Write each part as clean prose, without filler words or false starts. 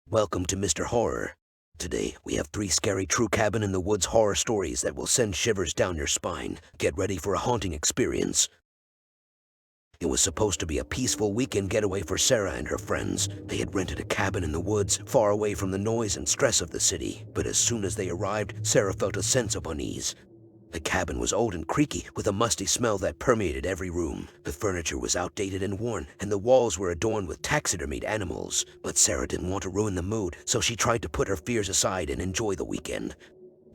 Welcome to Mr. Horror. Today, we have 3 scary true cabin in the woods horror stories that will send shivers down your spine. Get ready for a haunting experience. It was supposed to be a peaceful weekend getaway for Sarah and her friends. They had rented a cabin in the woods, far away from the noise and stress of the city. But as soon as they arrived, Sarah felt a sense of unease. The cabin was old and creaky, with a musty smell that permeated every room. The furniture was outdated and worn, and the walls were adorned with taxidermied animals. But Sarah didn't want to ruin the mood, so she tried to put her fears aside and enjoy the weekend.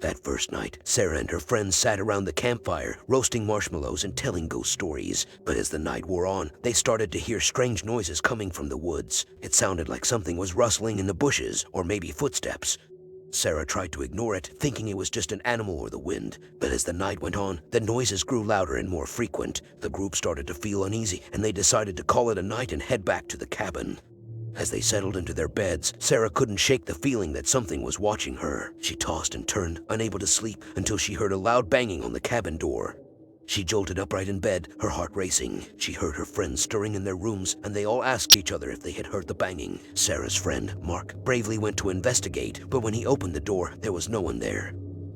That first night, Sarah and her friends sat around the campfire, roasting marshmallows and telling ghost stories. But as the night wore on, they started to hear strange noises coming from the woods. It sounded like something was rustling in the bushes, or maybe footsteps. Sarah tried to ignore it, thinking it was just an animal or the wind. But as the night went on, the noises grew louder and more frequent. The group started to feel uneasy, and they decided to call it a night and head back to the cabin. As they settled into their beds, Sarah couldn't shake the feeling that something was watching her. She tossed and turned, unable to sleep, until she heard a loud banging on the cabin door. She jolted upright in bed, her heart racing. She heard her friends stirring in their rooms, and they all asked each other if they had heard the banging. Sarah's friend, Mark, bravely went to investigate, but when he opened the door, there was no one there.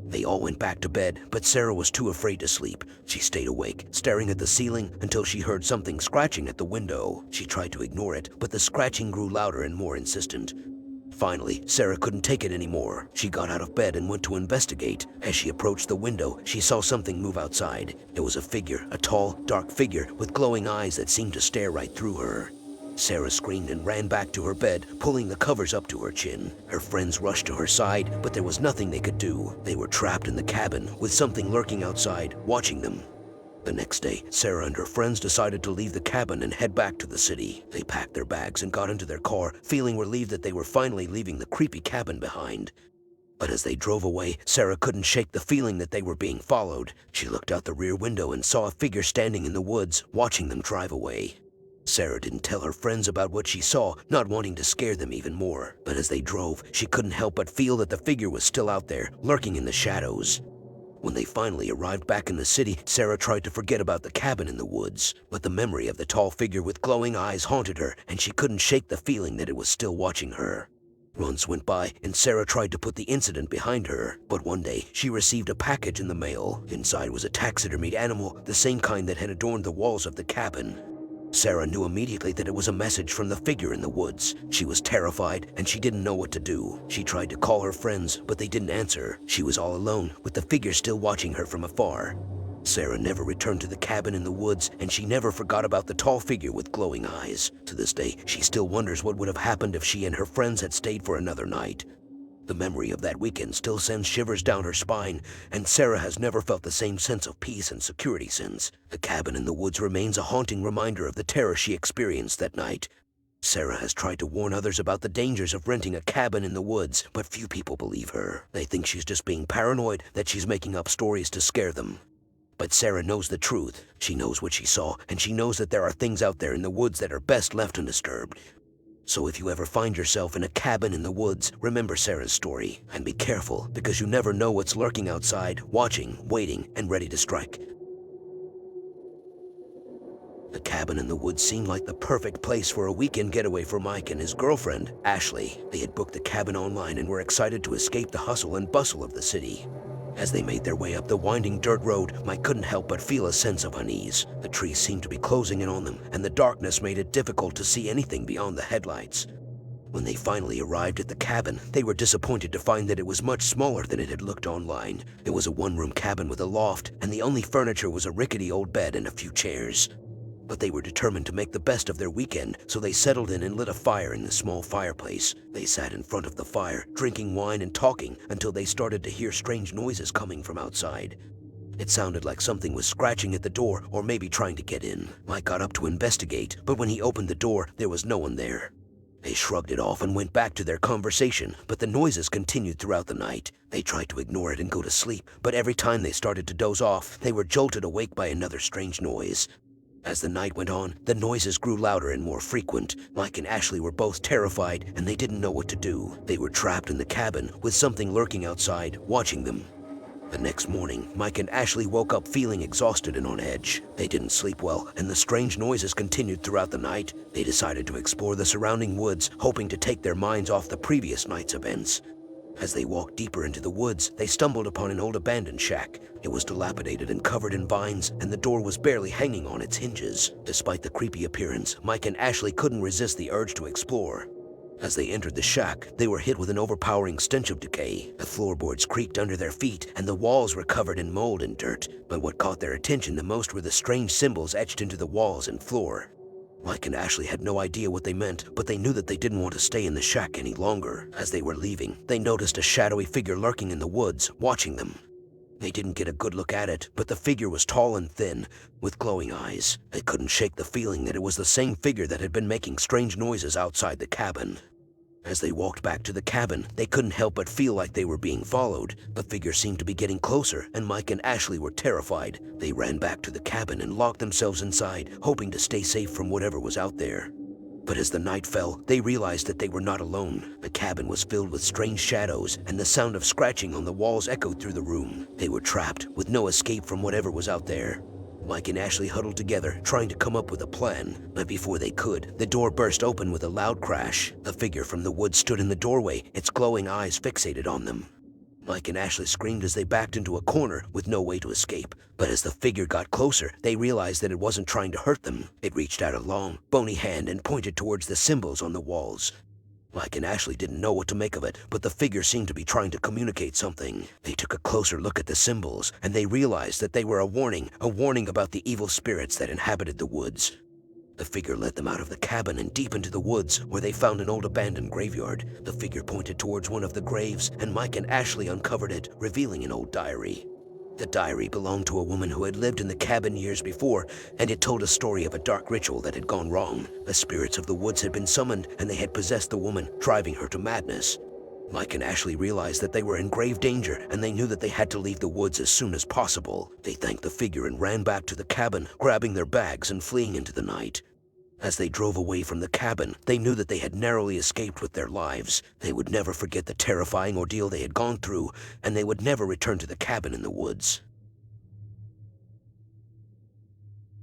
They all went back to bed, but Sarah was too afraid to sleep. She stayed awake, staring at the ceiling until she heard something scratching at the window. She tried to ignore it, but the scratching grew louder and more insistent. Finally, Sarah couldn't take it anymore. She got out of bed and went to investigate. As she approached the window, she saw something move outside. It was a figure, a tall, dark figure with glowing eyes that seemed to stare right through her. Sarah screamed and ran back to her bed, pulling the covers up to her chin. Her friends rushed to her side, but there was nothing they could do. They were trapped in the cabin, with something lurking outside, watching them. The next day, Sarah and her friends decided to leave the cabin and head back to the city. They packed their bags and got into their car, feeling relieved that they were finally leaving the creepy cabin behind. But as they drove away, Sarah couldn't shake the feeling that they were being followed. She looked out the rear window and saw a figure standing in the woods, watching them drive away. Sarah didn't tell her friends about what she saw, not wanting to scare them even more. But as they drove, she couldn't help but feel that the figure was still out there, lurking in the shadows. When they finally arrived back in the city, Sarah tried to forget about the cabin in the woods. But the memory of the tall figure with glowing eyes haunted her, and she couldn't shake the feeling that it was still watching her. Months went by, and Sarah tried to put the incident behind her. But one day, she received a package in the mail. Inside was a taxidermied animal, the same kind that had adorned the walls of the cabin. Sarah knew immediately that it was a message from the figure in the woods. She was terrified, and she didn't know what to do. She tried to call her friends, but they didn't answer. She was all alone, with the figure still watching her from afar. Sarah never returned to the cabin in the woods, and she never forgot about the tall figure with glowing eyes. To this day, she still wonders what would have happened if she and her friends had stayed for another night. The memory of that weekend still sends shivers down her spine, and Sarah has never felt the same sense of peace and security since. The cabin in the woods remains a haunting reminder of the terror she experienced that night. Sarah has tried to warn others about the dangers of renting a cabin in the woods, but few people believe her. They think she's just being paranoid, that she's making up stories to scare them. But Sarah knows the truth. She knows what she saw, and she knows that there are things out there in the woods that are best left undisturbed. So if you ever find yourself in a cabin in the woods, remember Sarah's story, and be careful, because you never know what's lurking outside, watching, waiting, and ready to strike. The cabin in the woods seemed like the perfect place for a weekend getaway for Mike and his girlfriend, Ashley. They had booked the cabin online and were excited to escape the hustle and bustle of the city. As they made their way up the winding dirt road, Mike couldn't help but feel a sense of unease. The trees seemed to be closing in on them, and the darkness made it difficult to see anything beyond the headlights. When they finally arrived at the cabin, they were disappointed to find that it was much smaller than it had looked online. It was a one-room cabin with a loft, and the only furniture was a rickety old bed and a few chairs. But they were determined to make the best of their weekend, so they settled in and lit a fire in the small fireplace. They sat in front of the fire, drinking wine and talking, until they started to hear strange noises coming from outside. It sounded like something was scratching at the door, or maybe trying to get in. Mike got up to investigate, but when he opened the door, there was no one there. They shrugged it off and went back to their conversation, but the noises continued throughout the night. They tried to ignore it and go to sleep, but every time they started to doze off, they were jolted awake by another strange noise. As the night went on, the noises grew louder and more frequent. Mike and Ashley were both terrified, and they didn't know what to do. They were trapped in the cabin, with something lurking outside, watching them. The next morning, Mike and Ashley woke up feeling exhausted and on edge. They didn't sleep well, and the strange noises continued throughout the night. They decided to explore the surrounding woods, hoping to take their minds off the previous night's events. As they walked deeper into the woods, they stumbled upon an old abandoned shack. It was dilapidated and covered in vines, and the door was barely hanging on its hinges. Despite the creepy appearance, Mike and Ashley couldn't resist the urge to explore. As they entered the shack, they were hit with an overpowering stench of decay. The floorboards creaked under their feet, and the walls were covered in mold and dirt. But what caught their attention the most were the strange symbols etched into the walls and floor. Mike and Ashley had no idea what they meant, but they knew that they didn't want to stay in the shack any longer. As they were leaving, they noticed a shadowy figure lurking in the woods, watching them. They didn't get a good look at it, but the figure was tall and thin, with glowing eyes. They couldn't shake the feeling that it was the same figure that had been making strange noises outside the cabin. As they walked back to the cabin, they couldn't help but feel like they were being followed. The figure seemed to be getting closer, and Mike and Ashley were terrified. They ran back to the cabin and locked themselves inside, hoping to stay safe from whatever was out there. But as the night fell, they realized that they were not alone. The cabin was filled with strange shadows, and the sound of scratching on the walls echoed through the room. They were trapped, with no escape from whatever was out there. Mike and Ashley huddled together, trying to come up with a plan. But before they could, the door burst open with a loud crash. The figure from the woods stood in the doorway, its glowing eyes fixated on them. Mike and Ashley screamed as they backed into a corner with no way to escape. But as the figure got closer, they realized that it wasn't trying to hurt them. It reached out a long, bony hand and pointed towards the symbols on the walls. Mike and Ashley didn't know what to make of it, but the figure seemed to be trying to communicate something. They took a closer look at the symbols, and they realized that they were a warning about the evil spirits that inhabited the woods. The figure led them out of the cabin and deep into the woods, where they found an old abandoned graveyard. The figure pointed towards one of the graves, and Mike and Ashley uncovered it, revealing an old diary. The diary belonged to a woman who had lived in the cabin years before, and it told a story of a dark ritual that had gone wrong. The spirits of the woods had been summoned, and they had possessed the woman, driving her to madness. Mike and Ashley realized that they were in grave danger, and they knew that they had to leave the woods as soon as possible. They thanked the figure and ran back to the cabin, grabbing their bags and fleeing into the night. As they drove away from the cabin, they knew that they had narrowly escaped with their lives. They would never forget the terrifying ordeal they had gone through, and they would never return to the cabin in the woods.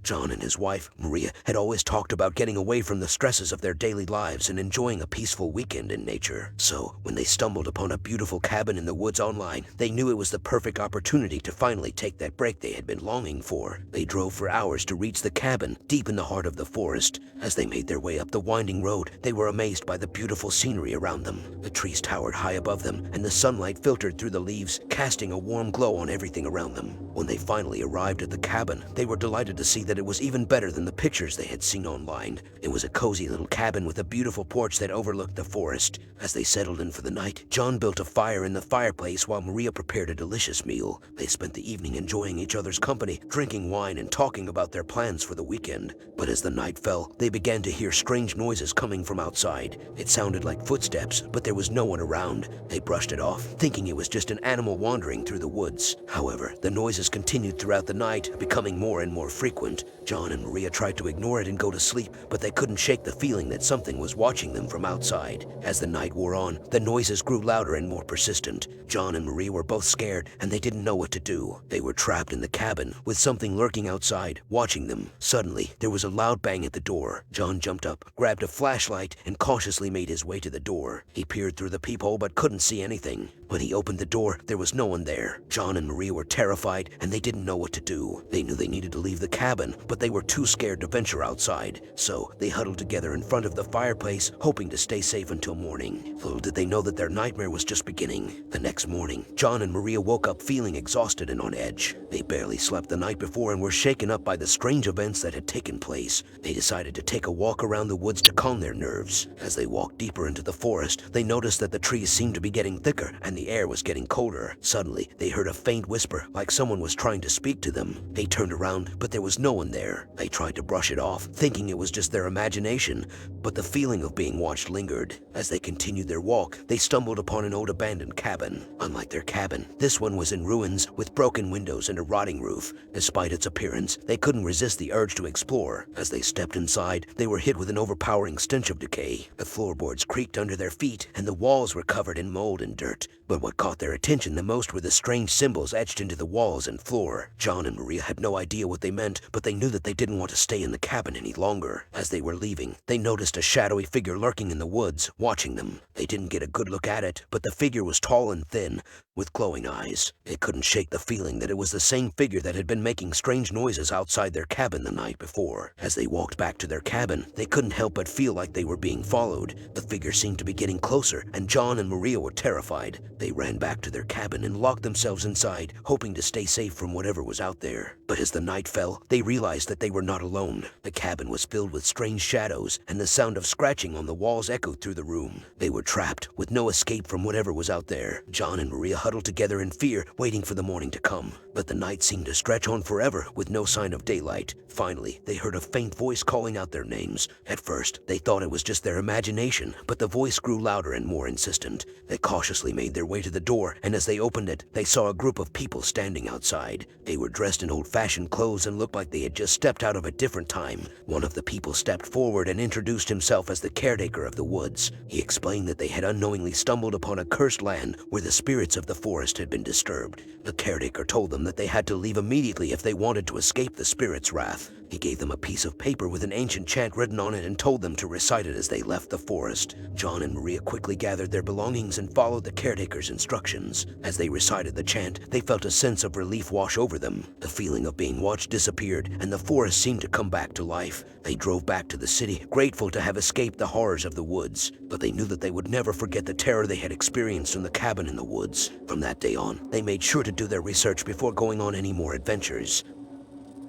John and his wife, Maria, had always talked about getting away from the stresses of their daily lives and enjoying a peaceful weekend in nature. So, when they stumbled upon a beautiful cabin in the woods online, they knew it was the perfect opportunity to finally take that break they had been longing for. They drove for hours to reach the cabin, deep in the heart of the forest. As they made their way up the winding road, they were amazed by the beautiful scenery around them. The trees towered high above them, and the sunlight filtered through the leaves, casting a warm glow on everything around them. When they finally arrived at the cabin, they were delighted to see that it was even better than the pictures they had seen online. It was a cozy little cabin with a beautiful porch that overlooked the forest. As they settled in for the night, John built a fire in the fireplace while Maria prepared a delicious meal. They spent the evening enjoying each other's company, drinking wine and talking about their plans for the weekend. But as the night fell, they began to hear strange noises coming from outside. It sounded like footsteps, but there was no one around. They brushed it off, thinking it was just an animal wandering through the woods. However, the noises continued throughout the night, becoming more and more frequent. John and Maria tried to ignore it and go to sleep, but they couldn't shake the feeling that something was watching them from outside. As the night wore on, the noises grew louder and more persistent. John and Maria were both scared, and they didn't know what to do. They were trapped in the cabin, with something lurking outside, watching them. Suddenly, there was a loud bang at the door. John jumped up, grabbed a flashlight, and cautiously made his way to the door. He peered through the peephole but couldn't see anything. When he opened the door, there was no one there. John and Maria were terrified, and they didn't know what to do. They knew they needed to leave the cabin, but they were too scared to venture outside. So they huddled together in front of the fireplace, hoping to stay safe until morning. Little did they know that their nightmare was just beginning. The next morning, John and Maria woke up feeling exhausted and on edge. They barely slept the night before and were shaken up by the strange events that had taken place. They decided to take a walk around the woods to calm their nerves. As they walked deeper into the forest, they noticed that the trees seemed to be getting thicker and the air was getting colder. Suddenly, they heard a faint whisper, like someone was trying to speak to them. They turned around, but there was no one one there. They tried to brush it off, thinking it was just their imagination, but the feeling of being watched lingered. As they continued their walk, they stumbled upon an old abandoned cabin. Unlike their cabin, this one was in ruins with broken windows and a rotting roof. Despite its appearance, they couldn't resist the urge to explore. As they stepped inside, they were hit with an overpowering stench of decay. The floorboards creaked under their feet, and the walls were covered in mold and dirt. But what caught their attention the most were the strange symbols etched into the walls and floor. John and Maria had no idea what they meant, but they knew that they didn't want to stay in the cabin any longer. As they were leaving, they noticed a shadowy figure lurking in the woods, watching them. They didn't get a good look at it, but the figure was tall and thin, with glowing eyes. They couldn't shake the feeling that it was the same figure that had been making strange noises outside their cabin the night before. As they walked back to their cabin, they couldn't help but feel like they were being followed. The figure seemed to be getting closer, and John and Maria were terrified. They ran back to their cabin and locked themselves inside, hoping to stay safe from whatever was out there. But as the night fell, they realized that they were not alone. The cabin was filled with strange shadows, and the sound of scratching on the walls echoed through the room. They were trapped, with no escape from whatever was out there. John and Maria huddled together in fear, waiting for the morning to come. But the night seemed to stretch on forever, with no sign of daylight. Finally, they heard a faint voice calling out their names. At first, they thought it was just their imagination, but the voice grew louder and more insistent. They cautiously made their way to the door, and as they opened it, they saw a group of people standing outside. They were dressed in old-fashioned clothes and looked like they had just stepped out of a different time. One of the people stepped forward and introduced himself as the caretaker of the woods. He explained that they had unknowingly stumbled upon a cursed land where the spirits of the forest had been disturbed. The caretaker told them that they had to leave immediately if they wanted to escape the spirits' wrath. He gave them a piece of paper with an ancient chant written on it and told them to recite it as they left the forest. John and Maria quickly gathered their belongings and followed the caretaker's instructions. As they recited the chant, they felt a sense of relief wash over them. The feeling of being watched disappeared, and the forest seemed to come back to life. They drove back to the city, grateful to have escaped the horrors of the woods. But they knew that they would never forget the terror they had experienced in the cabin in the woods. From that day on, they made sure to do their research before going on any more adventures.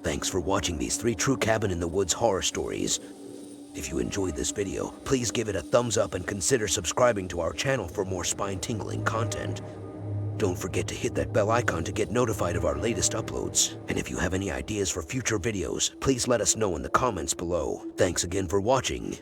Thanks for watching these 3 true cabin in the woods horror stories. If you enjoyed this video, please give it a thumbs up and consider subscribing to our channel for more spine-tingling content. Don't forget to hit that bell icon to get notified of our latest uploads. And if you have any ideas for future videos, please let us know in the comments below. Thanks again for watching.